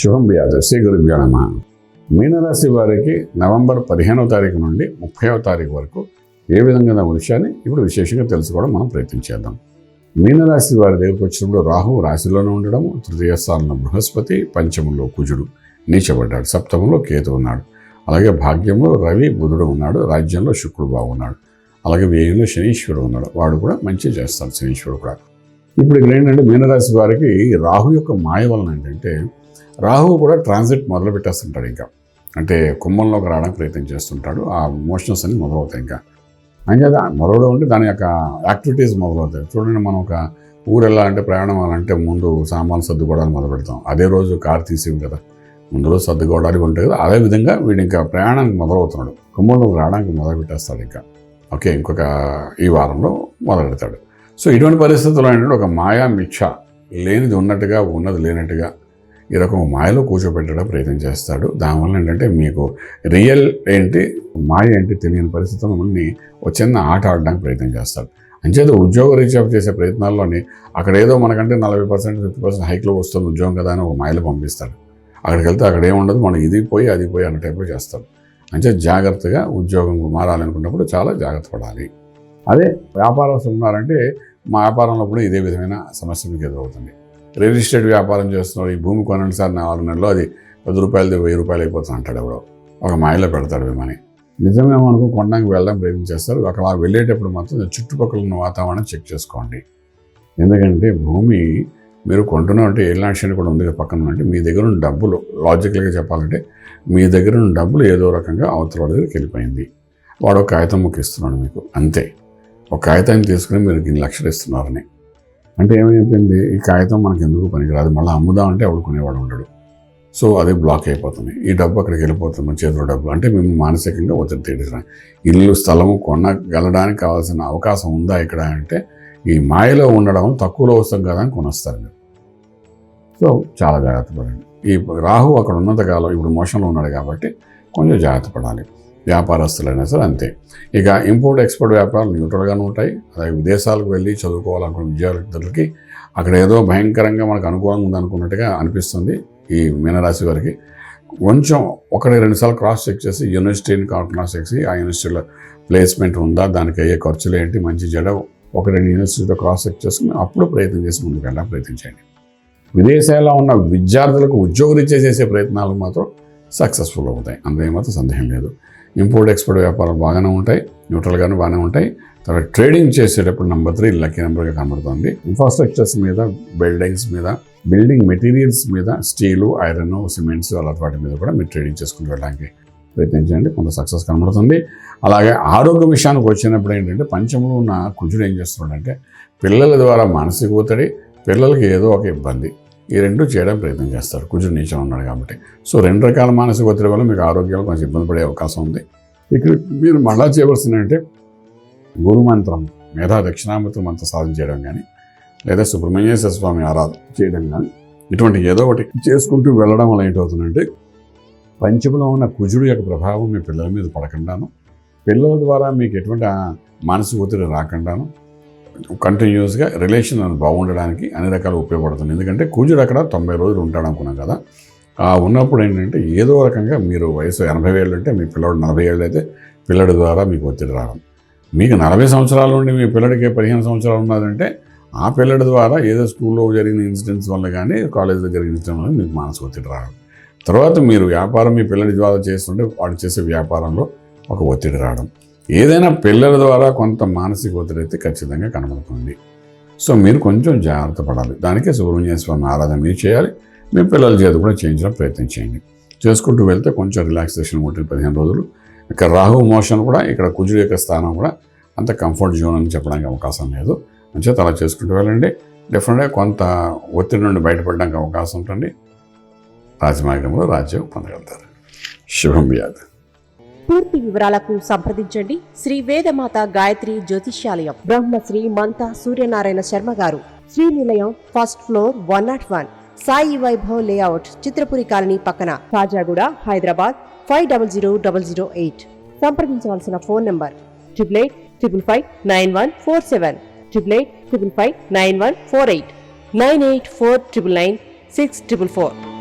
శుభం వ్యాధ శ్రీ గురుభ్యో నమః. మీనరాశి వారికి నవంబర్ 15వ తారీఖు నుండి 30వ తారీఖు వరకు ఏ విధంగా ఉన్న విషయాన్ని ఇప్పుడు విశేషంగా తెలుసుకోవడం మనం ప్రయత్నించేద్దాం. మీనరాశి వారి దగ్గరకు వచ్చినప్పుడు రాహు రాశిలోనే ఉండడం, తృతీయ స్థానంలో బృహస్పతి, పంచమంలో కుజుడు నీచబడ్డాడు, సప్తమంలో కేతు ఉన్నాడు, అలాగే భాగ్యంలో రవి బుధుడు ఉన్నాడు, రాజ్యంలో శుక్రుడు బాగున్నాడు, అలాగే వ్యయంలో శనీశ్వరుడు ఉన్నాడు. వాడు కూడా మంచి చేస్తాడు శనీశ్వరుడు కూడా. ఇప్పుడు ఇక్కడ ఏంటంటే మీనరాశి వారికి రాహు యొక్క మాయ వలన ఏంటంటే రాహు కూడా ట్రాన్సిట్ మొదలు పెట్టేస్తుంటాడు. ఇంకా అంటే కుంభంలోకి రావడానికి ప్రయత్నం చేస్తుంటాడు. ఆ మోషన్స్ అన్ని మొదలవుతాయి. ఇంకా అంచేత మొదలవడం అంటే దాని యొక్క యాక్టివిటీస్ మొదలవుతాయి. చూడండి, మనం ఒక ఊరు వెళ్ళాలంటే ప్రయాణం అవ్వాలంటే ముందు సామాన్లు సర్దుకోవడానికి మొదలు పెడతాం. అదే రోజు కారు తీసేవి కదా, ముందు రోజు సర్దుకోవడానికి ఉంటాయి కదా. అదేవిధంగా వీడు ఇంకా ప్రయాణానికి మొదలవుతున్నాడు, కుంభంలోకి రావడానికి మొదలు పెట్టేస్తాడు. ఇంకా ఓకే, ఇంకొక ఈ వారంలో మొదలు పెడతాడు. సో ఇటువంటి పరిస్థితుల్లో ఏంటంటే ఒక మాయా మిథ్య, లేనిది ఉన్నట్టుగా ఉన్నది లేనట్టుగా ఈ రకం మాయలో కూర్చోబెట్టడం ప్రయత్నం చేస్తాడు. దానివల్ల ఏంటంటే మీకు రియల్ ఏంటి మాయ ఏంటి తెలియని పరిస్థితుల్లో మళ్ళీ ఒక చిన్న ఆట ఆడడానికి ప్రయత్నం చేస్తాడు. అంచేత ఉద్యోగ రీత్యా చేసే ప్రయత్నాల్లోని అక్కడ ఏదో మనకంటే 40% 50% హైక్లో వస్తుంది ఉద్యోగం కదా అని ఒక మాయలో పంపిస్తాడు. అక్కడికి వెళ్తే అక్కడ ఏముండదు, మనం ఇది పోయి అది పోయి అన్న టైప్లో చేస్తాడు. అంచేత జాగ్రత్తగా ఉద్యోగం మారాలనుకున్నప్పుడు చాలా జాగ్రత్త పడాలి. అదే వ్యాపారస్తులు ఉన్నారంటే మా వ్యాపారంలో కూడా ఇదే విధమైన సమస్య మీకు ఎదురవుతుంది. రియల్ ఎస్టేట్ వ్యాపారం చేస్తున్నారు, ఈ భూమి కొనండి సార్ 4 నెలల్లో అది 10 రూపాయలది 1000 రూపాయలు అయిపోతుంది అంటాడు ఎవడో, ఒక మాయలో పెడతాడు మిమ్మల్ని. నిజమేమో అనుకో కొనడానికి వెళ్ళడం ప్రయత్నం చేస్తారు. అక్కడ వెళ్ళేటప్పుడు మాత్రం చుట్టుపక్కల ఉన్న వాతావరణం చెక్ చేసుకోండి. ఎందుకంటే భూమి మీరు కొంటున్నారంటే ఏలాంటి కూడా ఉంది పక్కన, అంటే మీ దగ్గర ఉన్న డబ్బులు లాజికల్గా చెప్పాలంటే మీ దగ్గర ఉన్న డబ్బులు ఏదో రకంగా అవతల వాడి దగ్గరికి వెళ్ళిపోయింది. వాడు ఒక కాగితం ముక్క ఇస్తున్నాడు మీకు, అంతే. ఒక కాగితాన్ని తీసుకుని మీరు 2 లక్షలు ఇస్తున్నారని అంటే ఏమైపోయింది, ఈ కాగితం మనకు ఎందుకు పనికిరాదు, మళ్ళీ అమ్ముదామంటే ఎవడు కొనేవాడు ఉండడు. సో అది బ్లాక్ అయిపోతుంది. ఈ డబ్బు అక్కడికి వెళ్ళిపోతుంది, మన చేతిలో డబ్బు. అంటే మేము మానసికంగా ఒత్తిడి తీర్చడం, ఇల్లు స్థలము కొనగలడానికి కావాల్సిన అవకాశం ఉందా ఇక్కడ అంటే ఈ మాయలో ఉండడం, తక్కువలో వస్తాం కదా అని కొనొస్తారు మీరు. సో చాలా జాగ్రత్త పడండి. ఈ రాహు అక్కడ ఉన్నంతకాలం ఇప్పుడు మోషన్లో ఉన్నాడు కాబట్టి కొంచెం జాగ్రత్త పడాలి. వ్యాపారస్తులైనా సరే అంతే. ఇక ఇంపోర్ట్ ఎక్స్పోర్ట్ వ్యాపారాలు న్యూట్రల్గానే ఉంటాయి. అలాగే విదేశాలకు వెళ్ళి చదువుకోవాలనుకున్న విద్యార్థులకి అక్కడ ఏదో భయంకరంగా మనకు అనుకూలంగా ఉందనుకున్నట్టుగా అనిపిస్తుంది. ఈ మీనరాశి వారికి కొంచెం 1-2 సార్లు క్రాస్ చెక్ చేసి యూనివర్సిటీని క్రాస్ చెక్ చేసి ఆ యూనివర్సిటీలో ప్లేస్మెంట్ ఉందా, దానికి అయ్యే ఖర్చులు ఏంటి, మంచి చెడ 1-2 యూనివర్సిటీలో క్రాస్ చెక్ చేసుకుని అప్పుడు ప్రయత్నం చేసి ముందుకు వెళ్ళడానికి ప్రయత్నించండి. విదేశాల్లో ఉన్న విద్యార్థులకు ఉద్యోగరీత్యా చేసే ప్రయత్నాలు మాత్రం సక్సెస్ఫుల్ అవుతాయి, అందులో ఏమాత్రం సందేహం లేదు. ఇంపోర్ట్ ఎక్స్పోర్ట్ వ్యాపారాలు బాగానే ఉంటాయి, న్యూట్రల్గానే బాగానే ఉంటాయి. తర్వాత ట్రేడింగ్ చేసేటప్పుడు నెంబర్ 3 లక్కీ నెంబర్గా కనబడుతుంది. ఇన్ఫ్రాస్ట్రక్చర్స్ మీద, బిల్డింగ్స్ మీద, బిల్డింగ్ మెటీరియల్స్ మీద, స్టీలు, ఐరన్, సిమెంట్స్ అలాంటి వాటి మీద కూడా మీరు ట్రేడింగ్ చేసుకుని వెళ్ళడానికి ప్రయత్నించండి, కొంత సక్సెస్ కనబడుతుంది. అలాగే ఆరోగ్య విషయానికి వచ్చినప్పుడు ఏంటంటే పంచంలో ఉన్న కుజుడు ఏం చేస్తున్నాడంటే పిల్లల ద్వారా మానసిక ఒత్తిడి, పిల్లలకి ఏదో ఒక ఇబ్బంది, ఈ 2 చేయడానికి ప్రయత్నం చేస్తారు. కుజుడు నీచం ఉన్నాడు కాబట్టి. సో 2 రకాల మానసిక ఒత్తిడి వల్ల మీకు ఆరోగ్యాలు కొంచెం ఇబ్బంది పడే అవకాశం ఉంది. ఇక్కడ మీరు మళ్ళా చేయవలసిందంటే గురు మంత్రం, మేధా దక్షిణామూర్తి మంత్రం సాధన చేయడం కానీ, లేదా సుబ్రహ్మణ్యేశ్వర స్వామి ఆరాధన చేయడం కానీ, ఇటువంటి ఏదో ఒకటి చేసుకుంటూ వెళ్ళడం వల్ల ఏంటవుతుందంటే పంచములో ఉన్న కుజుడు యొక్క ప్రభావం మీ పిల్లల మీద పడకుండాను, పిల్లల ద్వారా మీకు ఎటువంటి మానసిక ఒత్తిడి రాకుండాను కంటిన్యూస్గా రిలేషన్ బాగుండడానికి అన్ని రకాలు ఉపయోగపడుతుంది. ఎందుకంటే కుజుడు అక్కడ 90 రోజులు ఉంటాడు అనుకున్నాం కదా. ఉన్నప్పుడు ఏంటంటే ఏదో రకంగా మీరు వయసు 80 ఏళ్ళు అంటే మీ పిల్లడు 40 ఏళ్ళు అయితే పిల్లడి ద్వారా మీకు ఒత్తిడి రావడం, మీకు 40 సంవత్సరాల నుండి మీ పిల్లడికి 15 సంవత్సరాలు ఉన్నదంటే ఆ పిల్లడి ద్వారా ఏదో స్కూల్లో జరిగిన ఇన్సిడెంట్స్ వల్ల కానీ కాలేజీలో జరిగిన ఇన్సిడెంట్ వల్ల మీకు మానసిక ఒత్తిడి రావడం, తర్వాత మీరు వ్యాపారం మీ పిల్లడి ద్వారా చేస్తుంటే వాడు చేసే వ్యాపారంలో ఒక ఒత్తిడి రావడం, ఏదైనా పిల్లల ద్వారా కొంత మానసిక ఒత్తిడి అయితే ఖచ్చితంగా కనబడుతుంది. సో మీరు కొంచెం జాగ్రత్త పడాలి. దానికే సుబ్రహ్మణ్య స్వామి ఆరాధన మీరు చేయాలి. మీ పిల్లల చేత కూడా చేయించడం ప్రయత్నం చేయండి. చేసుకుంటూ వెళ్తే కొంచెం రిలాక్సేషన్ ఉంటుంది 15 రోజులు. ఇక్కడ రాహు మోషన్ కూడా, ఇక్కడ కుజుడు యొక్క స్థానం కూడా అంత కంఫర్ట్ జోన్ అని చెప్పడానికి అవకాశం లేదు. అంచేత అలా చేసుకుంటూ వెళ్ళండి. డెఫినెట్గా కొంత ఒత్తిడి నుండి బయటపడడానికి అవకాశం ఉంటుంది. రాజమార్గంలో రాజ్యం పొందగలుగుతారు. శుభం వ్యాధి. పూర్తి వివరాలకు సంప్రదించండి శ్రీ వేదమాత గాయత్రి జ్యోతిష్యాలయం, Brahmasri మంతా Suryanarayana Sharma garu, Srinilayam, first floor, 101, Sai Vaibhav layout, Chitrapuri colony పక్కన, కాజాగూడ, హైదరాబాద్ 500008. సంప్రదించవలసిన ఫోన్ నంబర్ 8855559147, 8855559148, 9849996644.